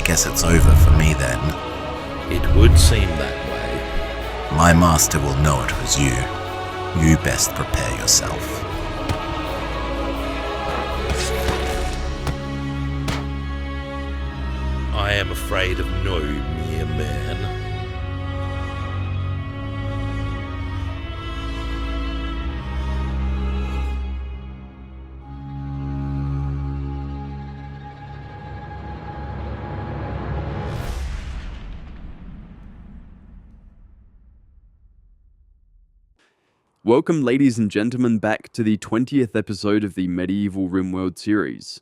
guess it's over for me then. It would seem that way. My master will know it was you. You best prepare yourself. I am afraid of no mere man. Welcome, ladies and gentlemen, back to the 20th episode of the Medieval Rimworld series.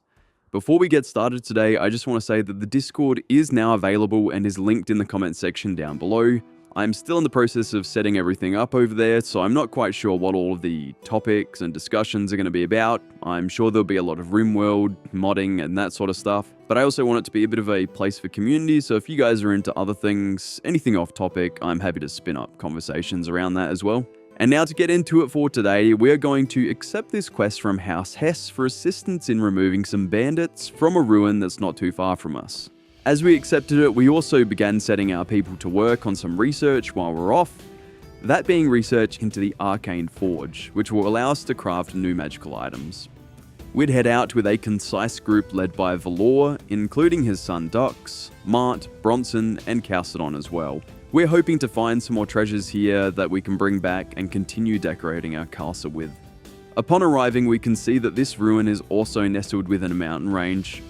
Before we get started today, I just want to say that the Discord is now available and is linked in the comment section down below. I'm still in the process of setting everything up over there, so I'm not quite sure what all of the topics and discussions are going to be about. I'm sure there'll be a lot of Rimworld, modding, and that sort of stuff. But I also want it to be a bit of a place for community, so if you guys are into other things, anything off topic, I'm happy to spin up conversations around that as well. And now to get into it for today, we're going to accept this quest from House Hess for assistance in removing some bandits from a ruin that's not too far from us. As we accepted it, we also began setting our people to work on some research while we're off, that being research into the Arcane Forge, which will allow us to craft new magical items. We'd head out with a concise group led by Valor, including his son Dux, Mart, Bronson, and Chalcedon as well. We're hoping to find some more treasures here that we can bring back and continue decorating our castle with. Upon arriving, we can see that this ruin is also nestled within a mountain range.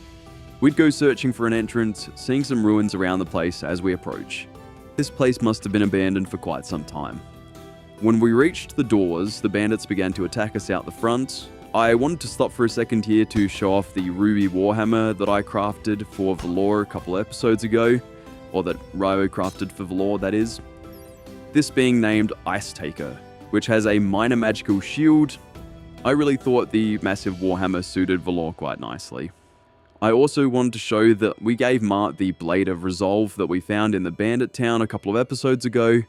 We'd go searching for an entrance, seeing some ruins around the place as we approach. This place must have been abandoned for quite some time. When we reached the doors, the bandits began to attack us out the front. I wanted to stop for a second here to show off the ruby warhammer that I crafted for Valor a couple episodes ago. Or that Ryo crafted for Valor, that is. This being named Ice Taker, which has a minor magical shield. I really thought the massive warhammer suited Valor quite nicely. I also wanted to show that we gave Mart the Blade of Resolve that we found in the Bandit Town a couple of episodes ago.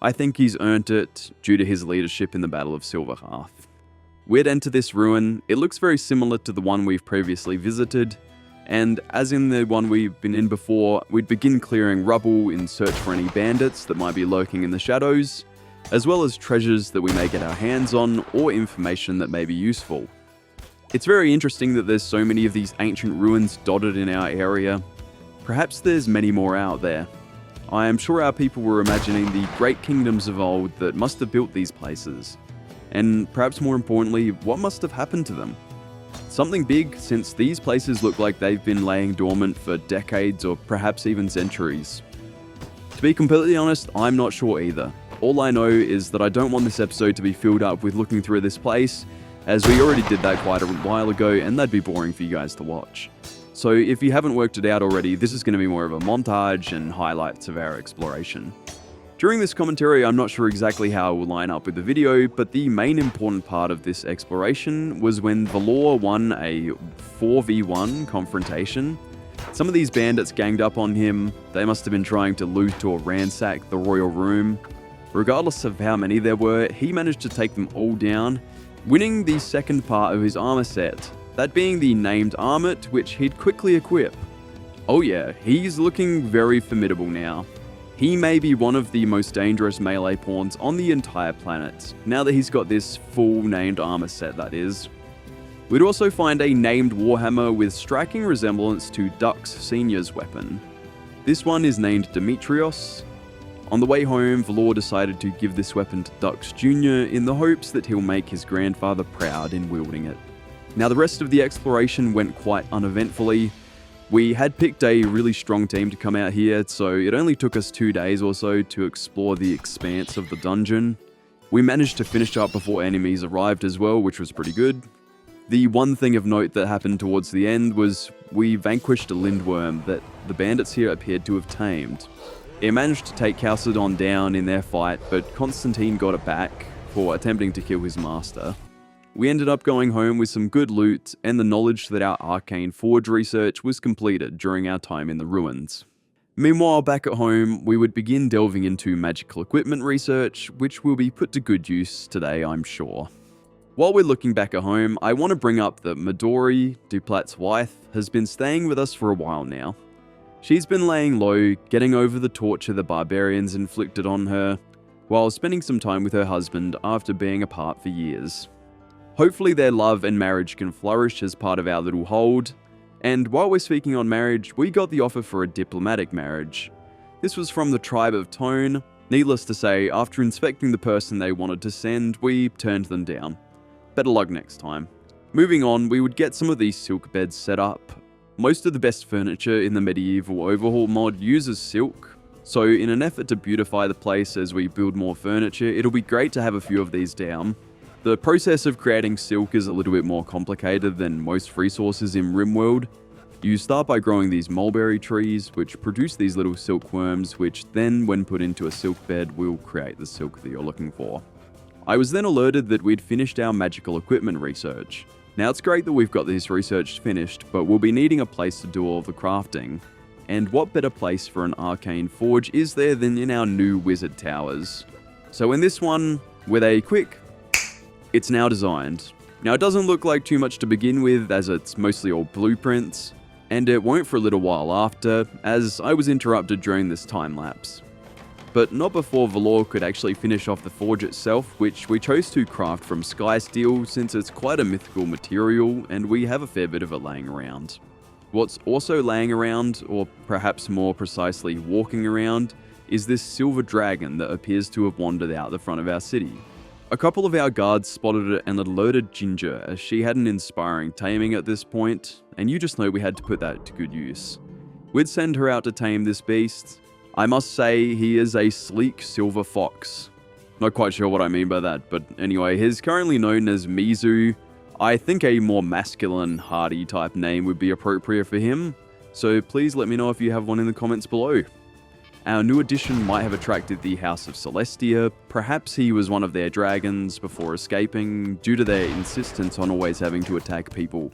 I think he's earned it due to his leadership in the Battle of Silverhearth. We'd enter this ruin. It looks very similar to the one we've previously visited. And as in the one we've been in before, we'd begin clearing rubble in search for any bandits that might be lurking in the shadows, as well as treasures that we may get our hands on or information that may be useful. It's very interesting that there's so many of these ancient ruins dotted in our area. Perhaps there's many more out there. I am sure our people were imagining the great kingdoms of old that must have built these places. And perhaps more importantly, what must have happened to them? Something big, since these places look like they've been laying dormant for decades or perhaps even centuries. To be completely honest, I'm not sure either. All I know is that I don't want this episode to be filled up with looking through this place, as we already did that quite a while ago and that'd be boring for you guys to watch. So if you haven't worked it out already, this is going to be more of a montage and highlights of our exploration. During this commentary, I'm not sure exactly how it will line up with the video, but the main important part of this exploration was when Valor won a 4v1 confrontation. Some of these bandits ganged up on him. They must have been trying to loot or ransack the royal room. Regardless of how many there were, he managed to take them all down, winning the second part of his armor set, that being the named Armlet, which he'd quickly equip. Oh yeah, he's looking very formidable now. He may be one of the most dangerous melee pawns on the entire planet, now that he's got this full named armor set, that is. We'd also find a named warhammer with striking resemblance to Dux Sr.'s weapon. This one is named Demetrios. On the way home, Valor decided to give this weapon to Dux Jr. in the hopes that he'll make his grandfather proud in wielding it. Now the rest of the exploration went quite uneventfully. We had picked a really strong team to come out here, so it only took us 2 days or so to explore the expanse of the dungeon. We managed to finish up before enemies arrived as well, which was pretty good. The one thing of note that happened towards the end was we vanquished a lindworm that the bandits here appeared to have tamed. It managed to take Chalcedon down in their fight, but Constantine got it back for attempting to kill his master. We ended up going home with some good loot and the knowledge that our Arcane Forge research was completed during our time in the ruins. Meanwhile, back at home, we would begin delving into magical equipment research, which will be put to good use today, I'm sure. While we're looking back at home, I want to bring up that Midori, Duplat's wife, has been staying with us for a while now. She's been laying low, getting over the torture the barbarians inflicted on her, while spending some time with her husband after being apart for years. Hopefully their love and marriage can flourish as part of our little hold, and while we're speaking on marriage, we got the offer for a diplomatic marriage. This was from the tribe of Tone. Needless to say, after inspecting the person they wanted to send, we turned them down. Better luck next time. Moving on, we would get some of these silk beds set up. Most of the best furniture in the Medieval Overhaul mod uses silk, so in an effort to beautify the place as we build more furniture, it'll be great to have a few of these down. The process of creating silk is a little bit more complicated than most resources in Rimworld. You start by growing these mulberry trees, which produce these little silkworms, which then, when put into a silk bed, will create the silk that you're looking for. I was then alerted that we'd finished our magical equipment research. Now it's great that we've got this research finished, but we'll be needing a place to do all the crafting. And what better place for an arcane forge is there than in our new wizard towers? So in this one, with a quick, it's now designed. Now it doesn't look like too much to begin with, as it's mostly all blueprints, and it won't for a little while after, as I was interrupted during this time lapse. But not before Valor could actually finish off the forge itself, which we chose to craft from sky steel since it's quite a mythical material and we have a fair bit of it laying around. What's also laying around, or perhaps more precisely walking around, is this silver dragon that appears to have wandered out the front of our city. A couple of our guards spotted it and alerted Ginger, as she had an inspiring taming at this point, and you just know we had to put that to good use. We'd send her out to tame this beast. I must say, he is a sleek silver fox. Not quite sure what I mean by that, but anyway, he's currently known as Mizu. I think a more masculine, hardy type name would be appropriate for him, so please let me know if you have one in the comments below. Our new addition might have attracted the House of Celestia. Perhaps he was one of their dragons before escaping, due to their insistence on always having to attack people.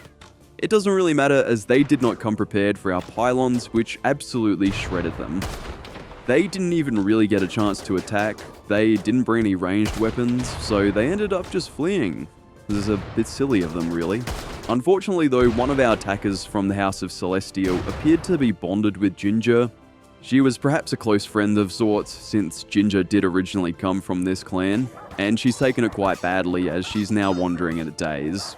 It doesn't really matter, as they did not come prepared for our pylons, which absolutely shredded them. They didn't even really get a chance to attack, they didn't bring any ranged weapons, so they ended up just fleeing. This is a bit silly of them, really. Unfortunately though, one of our attackers from the House of Celestial appeared to be bonded with Ginger. She was perhaps a close friend of sorts, since Ginger did originally come from this clan, and she's taken it quite badly as she's now wandering in a daze.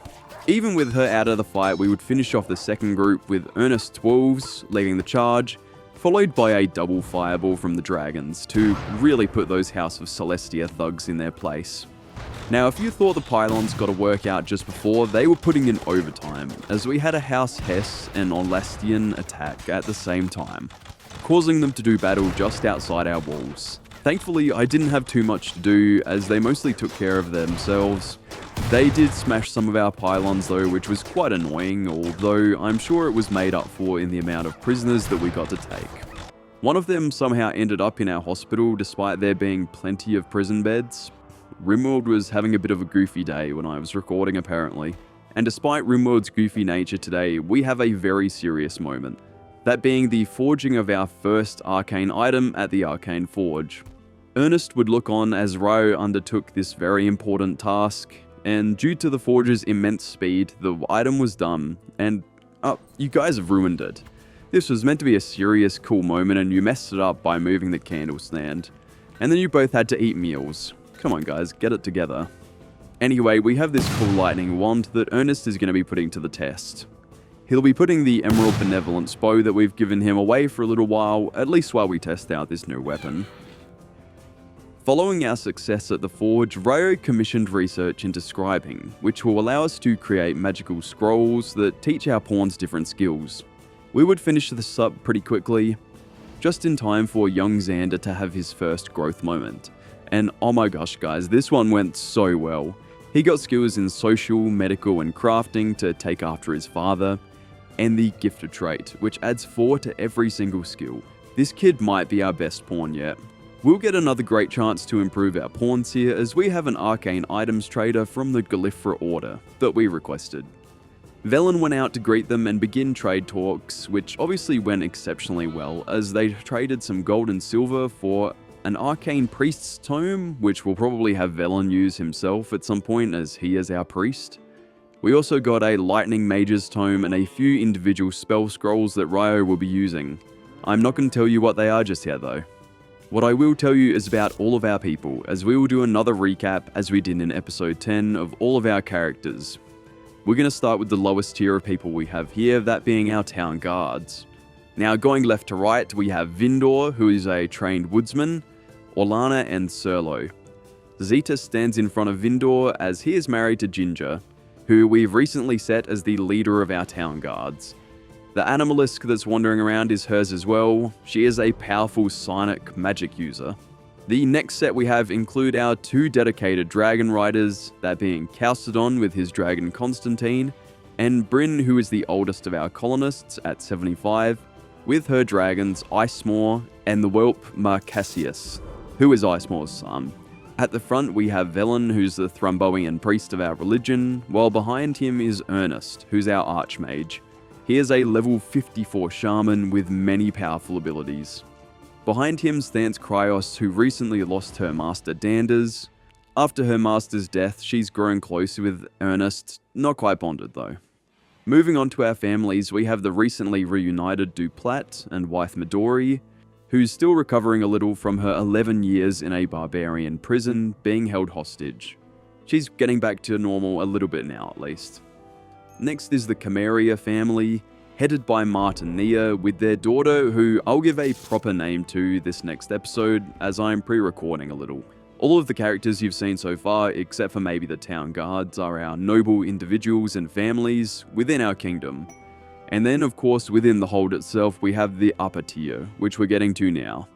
Even with her out of the fight, we would finish off the second group with Earnest Wolves leading the charge, followed by a double fireball from the dragons to really put those House of Celestia thugs in their place. Now, if you thought the pylons got to work out just before, they were putting in overtime, as we had a House Hess and Olastian attack at the same time, causing them to do battle just outside our walls. Thankfully, I didn't have too much to do, as they mostly took care of themselves. They did smash some of our pylons though, which was quite annoying, although I'm sure it was made up for in the amount of prisoners that we got to take. One of them somehow ended up in our hospital despite there being plenty of prison beds. Rimworld was having a bit of a goofy day when I was recording apparently, and despite Rimworld's goofy nature today, we have a very serious moment. That being the forging of our first arcane item at the Arcane Forge. Ernest would look on as Ryo undertook this very important task, and due to the forge's immense speed, the item was done, and you guys have ruined it. This was meant to be a serious cool moment and you messed it up by moving the candle stand. And then you both had to eat meals. Come on guys, get it together. Anyway, we have this cool lightning wand that Ernest is going to be putting to the test. He'll be putting the Emerald Benevolence bow that we've given him away for a little while, at least while we test out this new weapon. Following our success at the forge, Ryo commissioned research into scribing, which will allow us to create magical scrolls that teach our pawns different skills. We would finish this up pretty quickly, just in time for young Xander to have his first growth moment. And oh my gosh guys, this one went so well. He got skills in social, medical and crafting to take after his father, and the gifted trait, which adds 4 to every single skill. This kid might be our best pawn yet. We'll get another great chance to improve our pawns here, as we have an arcane items trader from the Gallifra Order that we requested. Velen went out to greet them and begin trade talks, which obviously went exceptionally well, as they traded some gold and silver for an arcane priest's tome, which will probably have Velen use himself at some point, as he is our priest. We also got a lightning mage's tome and a few individual spell scrolls that Ryo will be using. I'm not going to tell you what they are just yet though. What I will tell you is about all of our people, as we will do another recap as we did in episode 10 of all of our characters. We're going to start with the lowest tier of people we have here, that being our town guards. Now going left to right, we have Vindor, who is a trained woodsman, Orlana and Serlo. Zeta stands in front of Vindor as he is married to Ginger, who we've recently set as the leader of our town guards. The animalisk that's wandering around is hers as well. She is a powerful psionic magic user. The next set we have include our two dedicated dragon riders, that being Chalcedon with his dragon Constantine, and Bryn, who is the oldest of our colonists at 75, with her dragons Icemore and the whelp Marcassius, who is Icemore's son. At the front we have Velen, who's the Thromboian priest of our religion, while behind him is Ernest, who's our archmage. He is a level 54 shaman with many powerful abilities. Behind him stands Cryos, who recently lost her master Danders. After her master's death, she's grown close with Ernest, not quite bonded though. Moving on to our families, we have the recently reunited Duplat and wife Midori, who's still recovering a little from her 11 years in a barbarian prison, being held hostage. She's getting back to normal a little bit now at least. Next is the Chimaria family, headed by Martinia, with their daughter, who I'll give a proper name to this next episode, as I'm pre-recording a little. All of the characters you've seen so far, except for maybe the town guards, are our noble individuals and families within our kingdom. And then, of course, within the hold itself, we have the upper tier, which we're getting to now.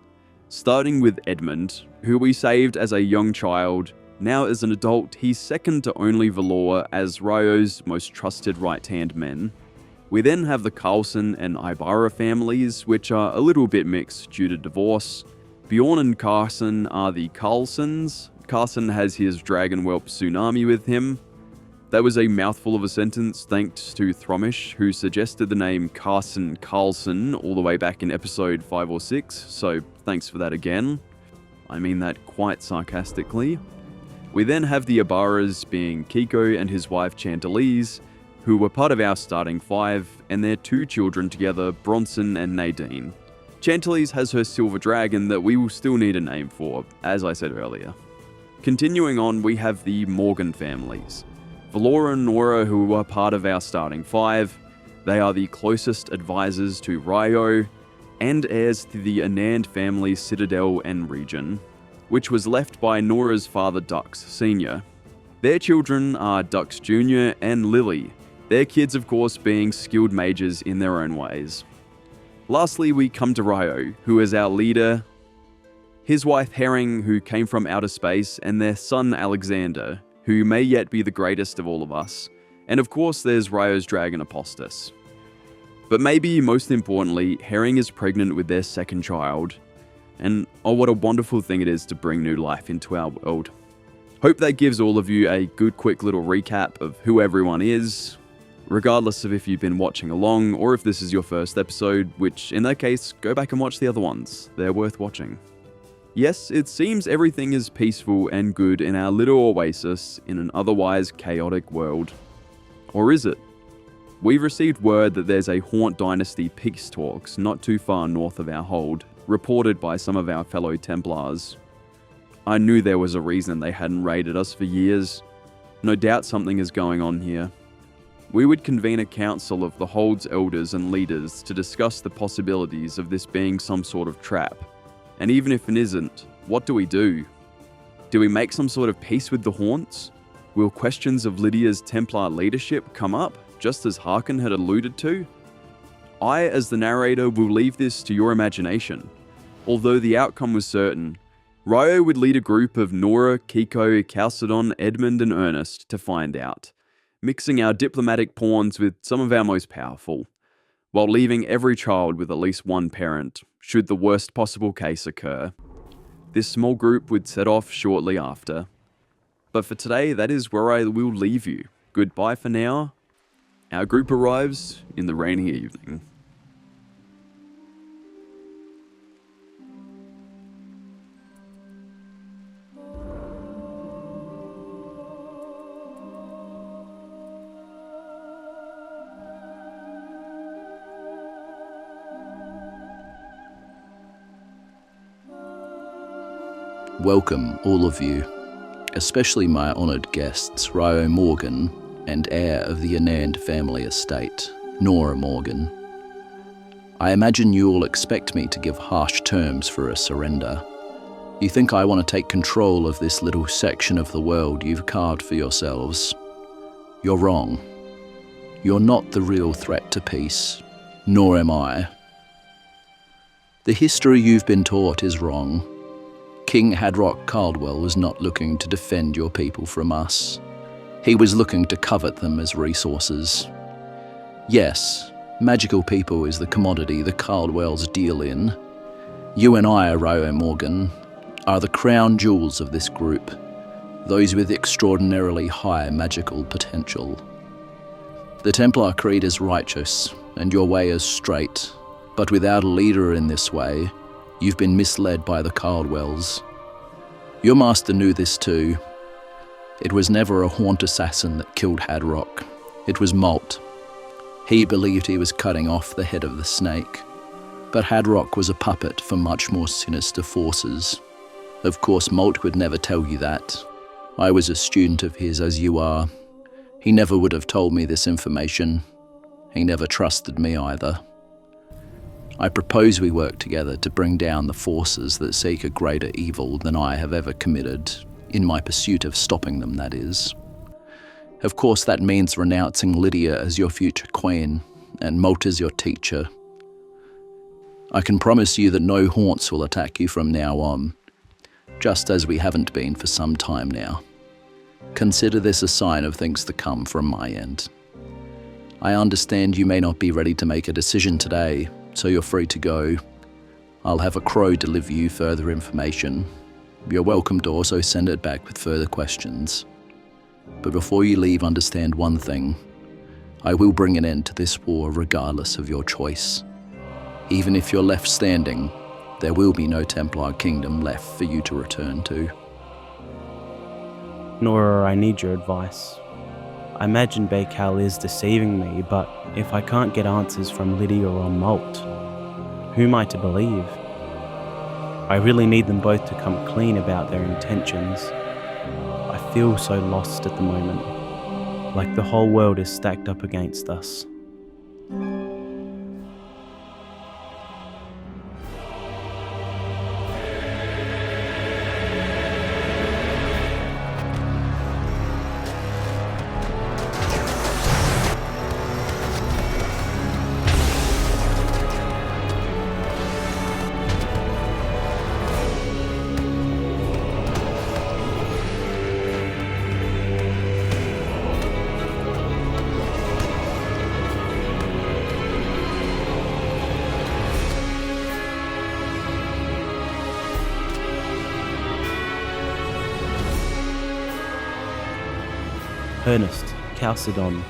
Starting with Edmund, who we saved as a young child. Now as an adult, he's second to only Valor as Ryo's most trusted right-hand men. We then have the Carlson and Ibarra families, which are a little bit mixed due to divorce. Bjorn and Carson are the Carlsons. Carson has his dragon whelp Tsunami with him. That was a mouthful of a sentence thanks to Thromish, who suggested the name Carson Carlson all the way back in episode 5 or 6, so thanks for that again. I mean that quite sarcastically. We then have the Ibarras being Kiko and his wife Chantalise, who were part of our starting 5, and their 2 children together, Bronson and Nadine. Chantalise has her silver dragon that we will still need a name for, as I said earlier. Continuing on, we have the Morgan families. Valora and Nora, who are part of our starting 5, they are the closest advisors to Ryo, and heirs to the Anand family citadel and region, which was left by Nora's father Dux Sr. Their children are Dux Jr. and Lily, their kids of course being skilled mages in their own ways. Lastly, we come to Ryo, who is our leader, his wife Herring, who came from outer space, and their son Alexander, who may yet be the greatest of all of us. And of course there's Ryo's dragon Apostas. But maybe most importantly, Herring is pregnant with their second child. And oh, what a wonderful thing it is to bring new life into our world. Hope that gives all of you a good quick little recap of who everyone is, regardless of if you've been watching along or if this is your first episode, which in that case, go back and watch the other ones. They're worth watching. Yes, it seems everything is peaceful and good in our little oasis in an otherwise chaotic world. Or is it? We've received word that there's a Haunt Dynasty peace talks not too far north of our hold, reported by some of our fellow Templars. I knew there was a reason they hadn't raided us for years. No doubt something is going on here. We would convene a council of the Hold's elders and leaders to discuss the possibilities of this being some sort of trap. And even if it isn't, what do we do? Do we make some sort of peace with the Haunts? Will questions of Lydia's Templar leadership come up, just as Harkin had alluded to? I, as the narrator, will leave this to your imagination. Although the outcome was certain, Ryo would lead a group of Nora, Kiko, Chalcedon, Edmund and Ernest to find out, mixing our diplomatic pawns with some of our most powerful, while leaving every child with at least one parent, should the worst possible case occur. This small group would set off shortly after. But for today, that is where I will leave you. Goodbye for now. Our group arrives in the rainy evening. Welcome, all of you, especially my honoured guests, Ryo Morgan and heir of the Anand family estate, Nora Morgan. I imagine you all expect me to give harsh terms for a surrender. You think I want to take control of this little section of the world you've carved for yourselves. You're wrong. You're not the real threat to peace, nor am I. The history you've been taught is wrong. King Hadrock Caldwell was not looking to defend your people from us. He was looking to covet them as resources. Yes, magical people is the commodity the Caldwells deal in. You and I, Ryo Morgan, are the crown jewels of this group, those with extraordinarily high magical potential. The Templar Creed is righteous, and your way is straight, but without a leader in this way, you've been misled by the Caldwells. Your master knew this too. It was never a Haunt assassin that killed Hadrock. It was Molt. He believed he was cutting off the head of the snake, but Hadrock was a puppet for much more sinister forces. Of course, Molt would never tell you that. I was a student of his as you are. He never would have told me this information. He never trusted me either. I propose we work together to bring down the forces that seek a greater evil than I have ever committed, in my pursuit of stopping them, that is. Of course, that means renouncing Lydia as your future queen, and Molt as your teacher. I can promise you that no haunts will attack you from now on, just as we haven't been for some time now. Consider this a sign of things to come from my end. I understand you may not be ready to make a decision today, so you're free to go. I'll have a crow deliver you further information. You're welcome to also send it back with further questions. But before you leave, understand one thing. I will bring an end to this war regardless of your choice. Even if you're left standing, there will be no Templar kingdom left for you to return to. Nora, I need your advice. I imagine Bayle is deceiving me, but if I can't get answers from Lydia or Molt, who am I to believe? I really need them both to come clean about their intentions. I feel so lost at the moment, like the whole world is stacked up against us. Ernest, Chalcedon,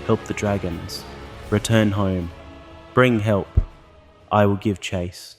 help the dragons. Return home. Bring help. I will give chase.